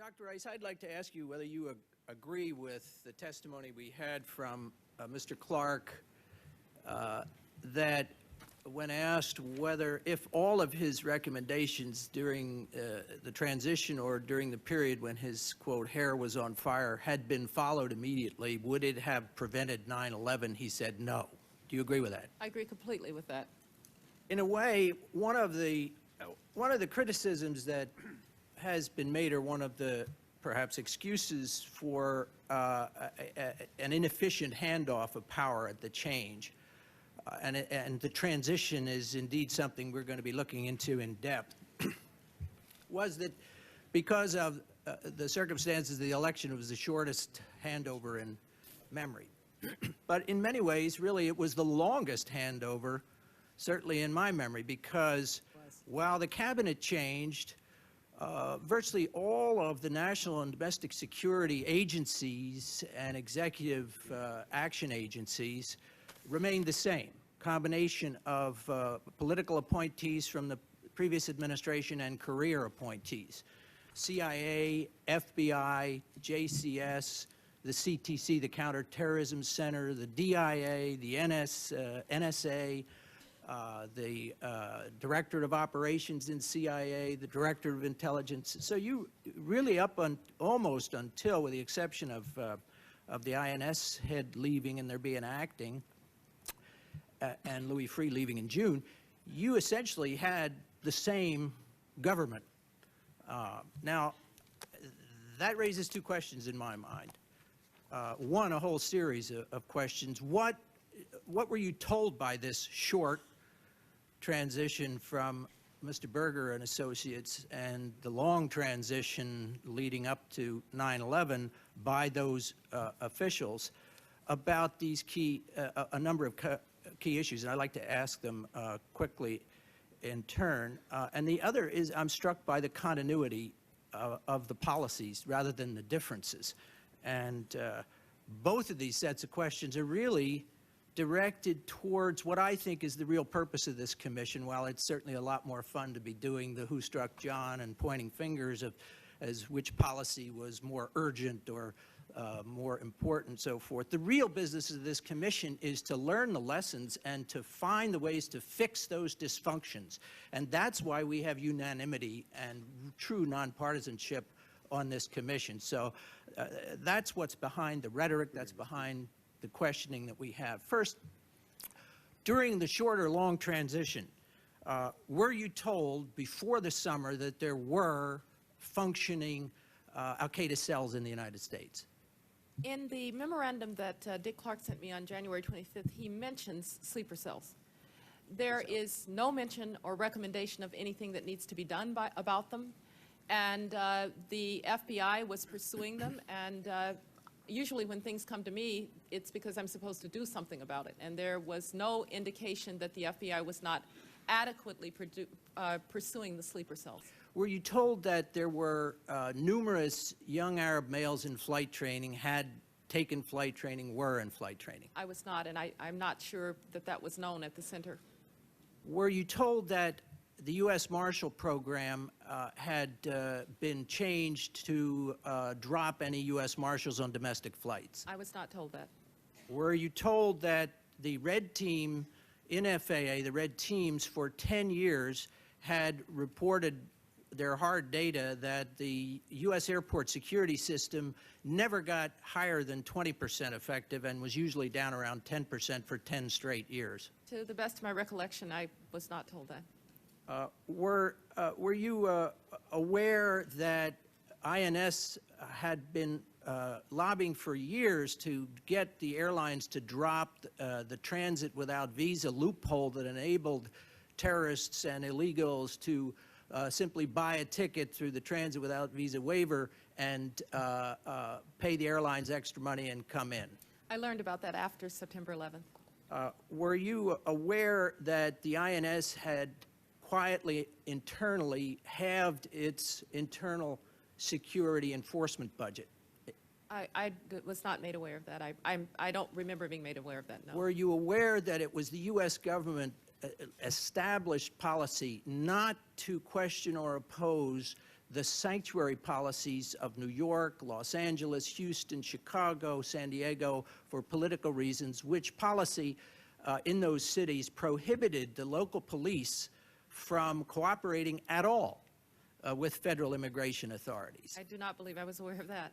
Dr. Rice, I'd like to ask you whether you agree with the testimony we had from Mr. Clark that when asked whether, if all of his recommendations during the transition or during the period when his, quote, hair was on fire had been followed immediately, would it have prevented 9/11? He said no. Do you agree with that? I agree completely with that. In a way, one of the criticisms that has been made, or one of the perhaps excuses for an inefficient handoff of power at the change, and the transition is indeed something we're going to be looking into in depth, was that because of the circumstances of the election, it was the shortest handover in memory. But in many ways, really, it was the longest handover, certainly in my memory, because while the cabinet changed, virtually all of the national and domestic security agencies and executive action agencies remained the same. Combination of political appointees from the previous administration and career appointees. CIA, FBI, JCS, the CTC, the Counterterrorism Center, the DIA, the NSA, the Directorate of Operations in CIA, the Director of Intelligence. So you really up on almost until, with the exception of the INS head leaving and there being acting, and Louis Freeh leaving in June, you essentially had the same government. Now, that raises two questions in my mind. One, a whole series of questions. What were you told by this short transition from Mr. Berger and Associates and the long transition leading up to 9/11 by those officials about these a number of key issues? And I'd like to ask them quickly in turn. And the other is, I'm struck by the continuity of the policies rather than the differences. And both of these sets of questions are really directed towards what I think is the real purpose of this commission. While it's certainly a lot more fun to be doing the who struck John and pointing fingers as which policy was more urgent or more important, so forth. The real business of this commission is to learn the lessons and to find the ways to fix those dysfunctions. And that's why we have unanimity and true nonpartisanship on this commission. So that's what's behind the rhetoric, that's behind the questioning that we have. First, during the short or long transition, were you told before the summer that there were functioning al-Qaeda cells in the United States? In the memorandum that Dick Clark sent me on January 25th, he mentions sleeper cells. There is no mention or recommendation of anything that needs to be done about them. And the FBI was pursuing them, and usually when things come to me, it's because I'm supposed to do something about it. And there was no indication that the FBI was not adequately pursuing the sleeper cells. Were you told that there were numerous young Arab males in flight training, had taken flight training, were in flight training? I was not, and I'm not sure that that was known at the center. Were you told that the U.S. Marshal Program had been changed to drop any U.S. Marshals on domestic flights? I was not told that. Were you told that the Red Team in FAA, the Red Teams, for 10 years had reported their hard data that the U.S. airport security system never got higher than 20% effective and was usually down around 10% for 10 straight years? To the best of my recollection, I was not told that. Were you aware that INS had been lobbying for years to get the airlines to drop the transit without visa loophole that enabled terrorists and illegals to simply buy a ticket through the transit without visa waiver and pay the airlines extra money and come in? I learned about that after September 11th. Were you aware that the INS had quietly, internally, halved its internal security enforcement budget? I was not made aware of that. I don't remember being made aware of that, no. Were you aware that it was the U.S. government established policy not to question or oppose the sanctuary policies of New York, Los Angeles, Houston, Chicago, San Diego for political reasons, which policy in those cities prohibited the local police from cooperating at all with federal immigration authorities. I do not believe I was aware of that.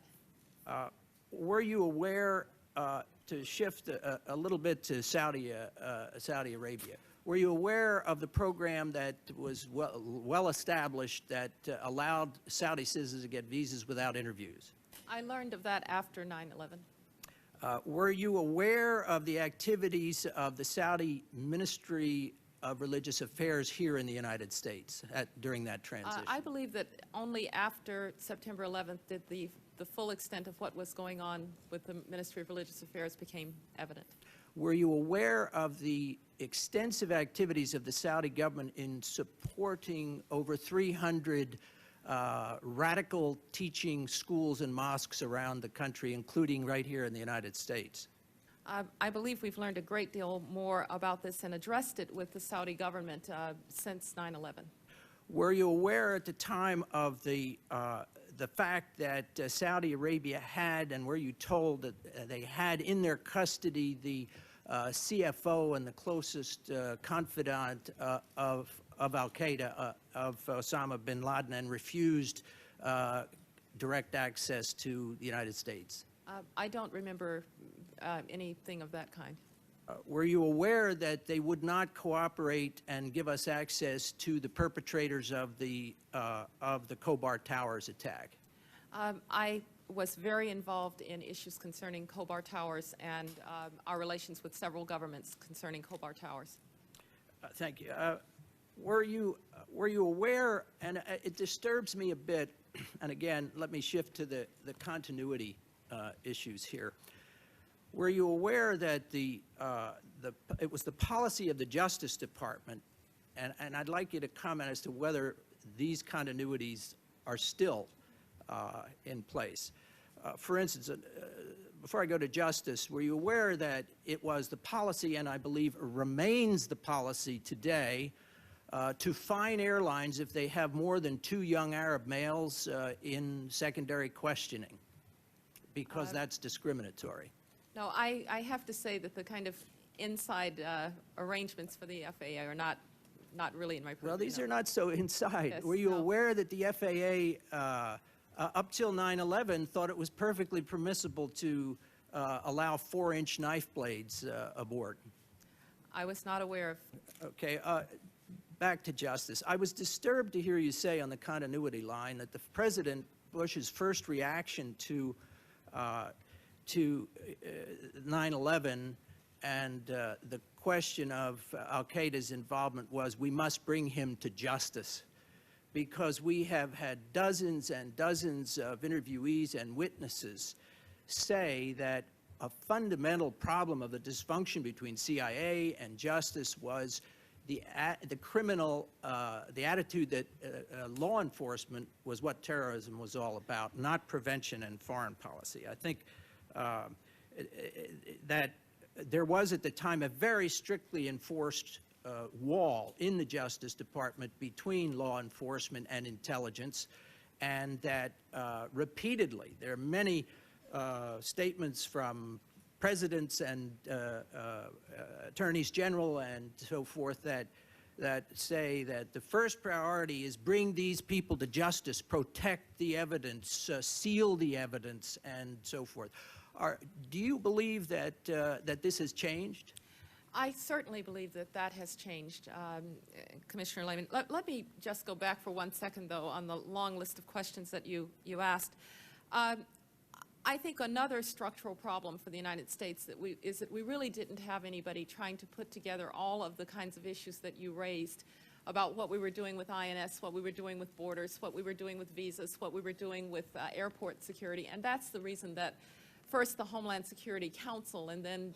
Were you aware, to shift a little bit to Saudi Arabia, were you aware of the program that was well established that allowed Saudi citizens to get visas without interviews? I learned of that after 9/11. Were you aware of the activities of the Saudi Ministry of Religious Affairs here in the United States during that transition? I believe that only after September 11th did the full extent of what was going on with the Ministry of Religious Affairs became evident. Were you aware of the extensive activities of the Saudi government in supporting over 300 radical teaching schools and mosques around the country, including right here in the United States? I believe we've learned a great deal more about this and addressed it with the Saudi government since 9/11. Were you aware at the time of the fact that Saudi Arabia had, and were you told that they had in their custody the CFO and the closest confidant of al-Qaeda, of Osama bin Laden, and refused direct access to the United States? I don't remember anything of that kind. Were you aware that they would not cooperate and give us access to the perpetrators of the Khobar Towers attack? I was very involved in issues concerning Khobar Towers and our relations with several governments concerning Khobar Towers. Thank you. Were you aware, and it disturbs me a bit, and again, let me shift to the continuity issues here. Were you aware that it was the policy of the Justice Department, and I'd like you to comment as to whether these continuities are still in place. For instance, before I go to justice, were you aware that it was the policy, and I believe remains the policy today, to fine airlines if they have more than 2 young Arab males in secondary questioning, because that's discriminatory? No, I have to say that the kind of inside arrangements for the FAA are not really in my purview. Well, these are not so inside. Yes, Were you no. aware that the FAA, up till 9/11, thought it was perfectly permissible to allow 4-inch knife blades aboard? I was not aware of. Okay, back to justice. I was disturbed to hear you say on the continuity line that the President Bush's first reaction to 9/11 and the question of al-Qaeda's involvement was, we must bring him to justice, because we have had dozens and dozens of interviewees and witnesses say that a fundamental problem of the dysfunction between CIA and justice was the attitude that law enforcement was what terrorism was all about, not prevention and foreign policy. I think that there was at the time a very strictly enforced wall in the Justice Department between law enforcement and intelligence, and that repeatedly there are many statements from presidents and attorneys general and so forth that say that the first priority is bring these people to justice, protect the evidence, seal the evidence, and so forth. Do you believe that that this has changed? I certainly believe that that has changed, Commissioner Lehman. Let me just go back for 1 second, though, on the long list of questions that you asked. I think another structural problem for the United States is that we really didn't have anybody trying to put together all of the kinds of issues that you raised about what we were doing with INS, what we were doing with borders, what we were doing with visas, what we were doing with airport security. And that's the reason that first the Homeland Security Council, and then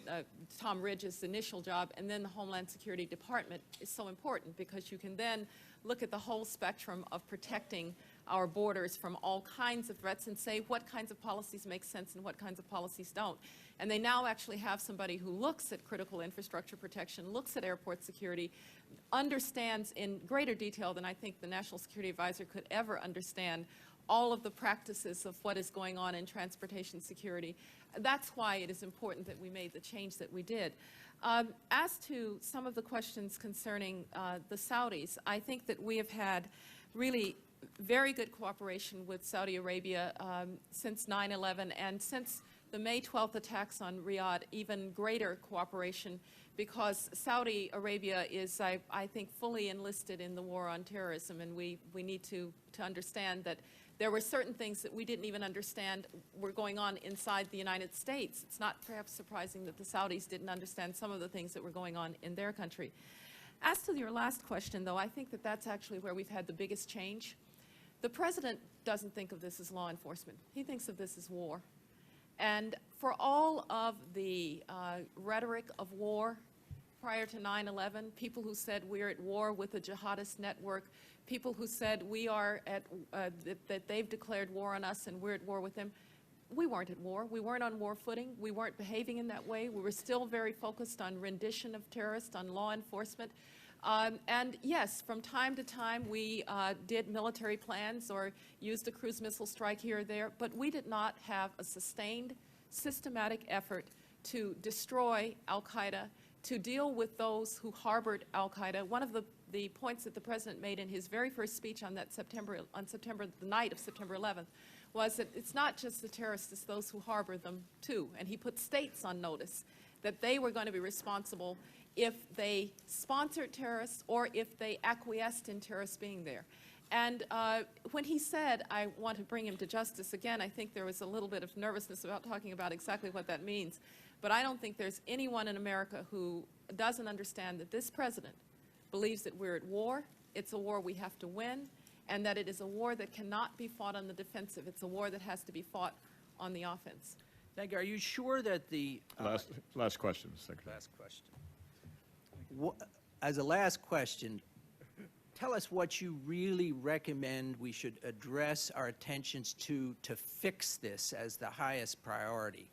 Tom Ridge's initial job, and then the Homeland Security Department is so important, because you can then look at the whole spectrum of protecting our borders from all kinds of threats and say what kinds of policies make sense and what kinds of policies don't. And they now actually have somebody who looks at critical infrastructure protection, looks at airport security, understands in greater detail than I think the National Security Advisor could ever understand all of the practices of what is going on in transportation security. That's why it is important that we made the change that we did. As to some of the questions concerning the Saudis, I think that we have had really very good cooperation with Saudi Arabia since 9/11, and since the May 12th attacks on Riyadh, even greater cooperation, because Saudi Arabia is, I think, fully enlisted in the war on terrorism, and we need to understand that there were certain things that we didn't even understand were going on inside the United States. It's not perhaps surprising that the Saudis didn't understand some of the things that were going on in their country. As to your last question, though, I think that that's actually where we've had the biggest change. The President doesn't think of this as law enforcement. He thinks of this as war. And for all of the rhetoric of war prior to 9/11, people who said we're at war with a jihadist network, people who said we are at, that they've declared war on us and we're at war with them, we weren't at war. We weren't on war footing. We weren't behaving in that way. We were still very focused on rendition of terrorists, on law enforcement. And yes, from time to time we did military plans or used a cruise missile strike here or there, but we did not have a sustained, systematic effort to destroy Al-Qaeda, to deal with those who harbored Al-Qaeda. One of the points that the President made in his very first speech on that the night of September 11th, was that it's not just the terrorists, it's those who harbor them too. And he put states on notice that they were going to be responsible if they sponsored terrorists or if they acquiesced in terrorists being there. And when he said, I want to bring him to justice, again, I think there was a little bit of nervousness about talking about exactly what that means. But I don't think there's anyone in America who doesn't understand that this President believes that we're at war, it's a war we have to win, and that it is a war that cannot be fought on the defensive. It's a war that has to be fought on the offense. Thank you. Are you sure that the... Last question, Secretary. Last question. As a last question, tell us what you really recommend we should address our attentions to fix this as the highest priority.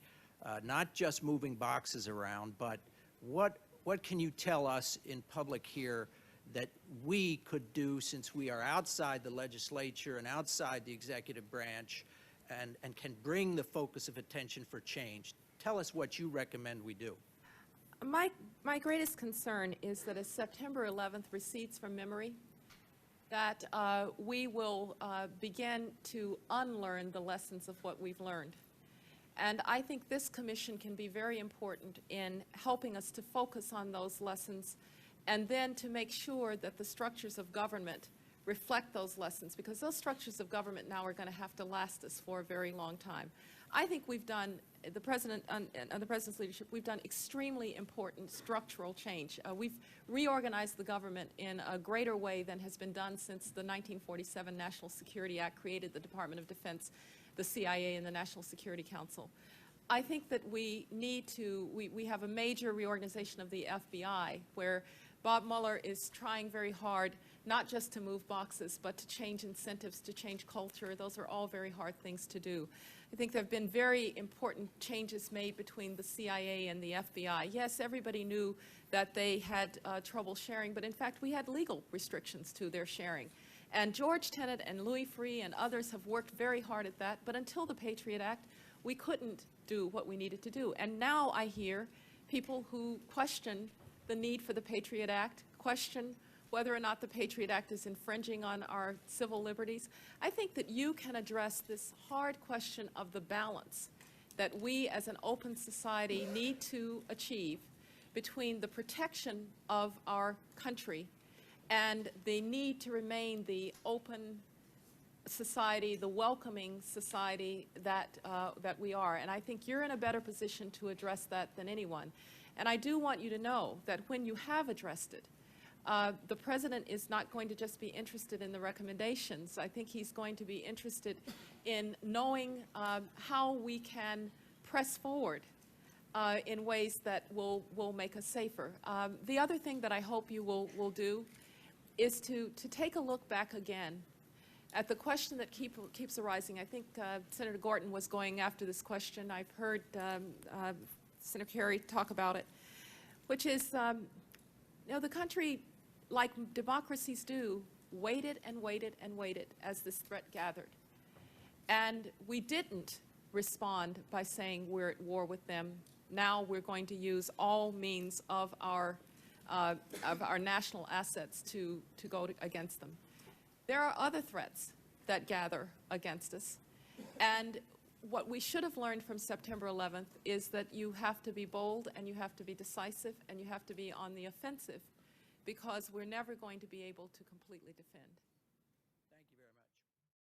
Not just moving boxes around, but what can you tell us in public here that we could do, since we are outside the legislature and outside the executive branch and can bring the focus of attention for change? Tell us what you recommend we do. My greatest concern is that as September 11th recedes from memory, that we will begin to unlearn the lessons of what we've learned. And I think this commission can be very important in helping us to focus on those lessons and then to make sure that the structures of government reflect those lessons, because those structures of government now are going to have to last us for a very long time. I think we've done, the President, under the President's leadership, we've done extremely important structural change. We've reorganized the government in a greater way than has been done since the 1947 National Security Act created the Department of Defense, the CIA, and the National Security Council. I think that we need to, we have a major reorganization of the FBI, where Bob Mueller is trying very hard not just to move boxes, but to change incentives, to change culture. Those are all very hard things to do. I think there have been very important changes made between the CIA and the FBI. Yes, everybody knew that they had trouble sharing, but in fact we had legal restrictions to their sharing. And George Tenet and Louis Freeh and others have worked very hard at that, but until the Patriot Act, we couldn't do what we needed to do. And now I hear people who question the need for the Patriot Act, question whether or not the Patriot Act is infringing on our civil liberties. I think that you can address this hard question of the balance that we as an open society need to achieve between the protection of our country and the need to remain the open society, the welcoming society that we are. And I think you're in a better position to address that than anyone. And I do want you to know that when you have addressed it, the President is not going to just be interested in the recommendations. I think he's going to be interested in knowing how we can press forward in ways that will make us safer. The other thing that I hope you will do is to take a look back again At the question that keeps arising, I think Senator Gorton was going after this question. I've heard Senator Kerry talk about it, which is, you know, the country, like democracies do, waited and waited and waited as this threat gathered. And we didn't respond by saying we're at war with them. Now we're going to use all means of our national assets to go against them. There are other threats that gather against us. And what we should have learned from September 11th is that you have to be bold and you have to be decisive and you have to be on the offensive, because we're never going to be able to completely defend.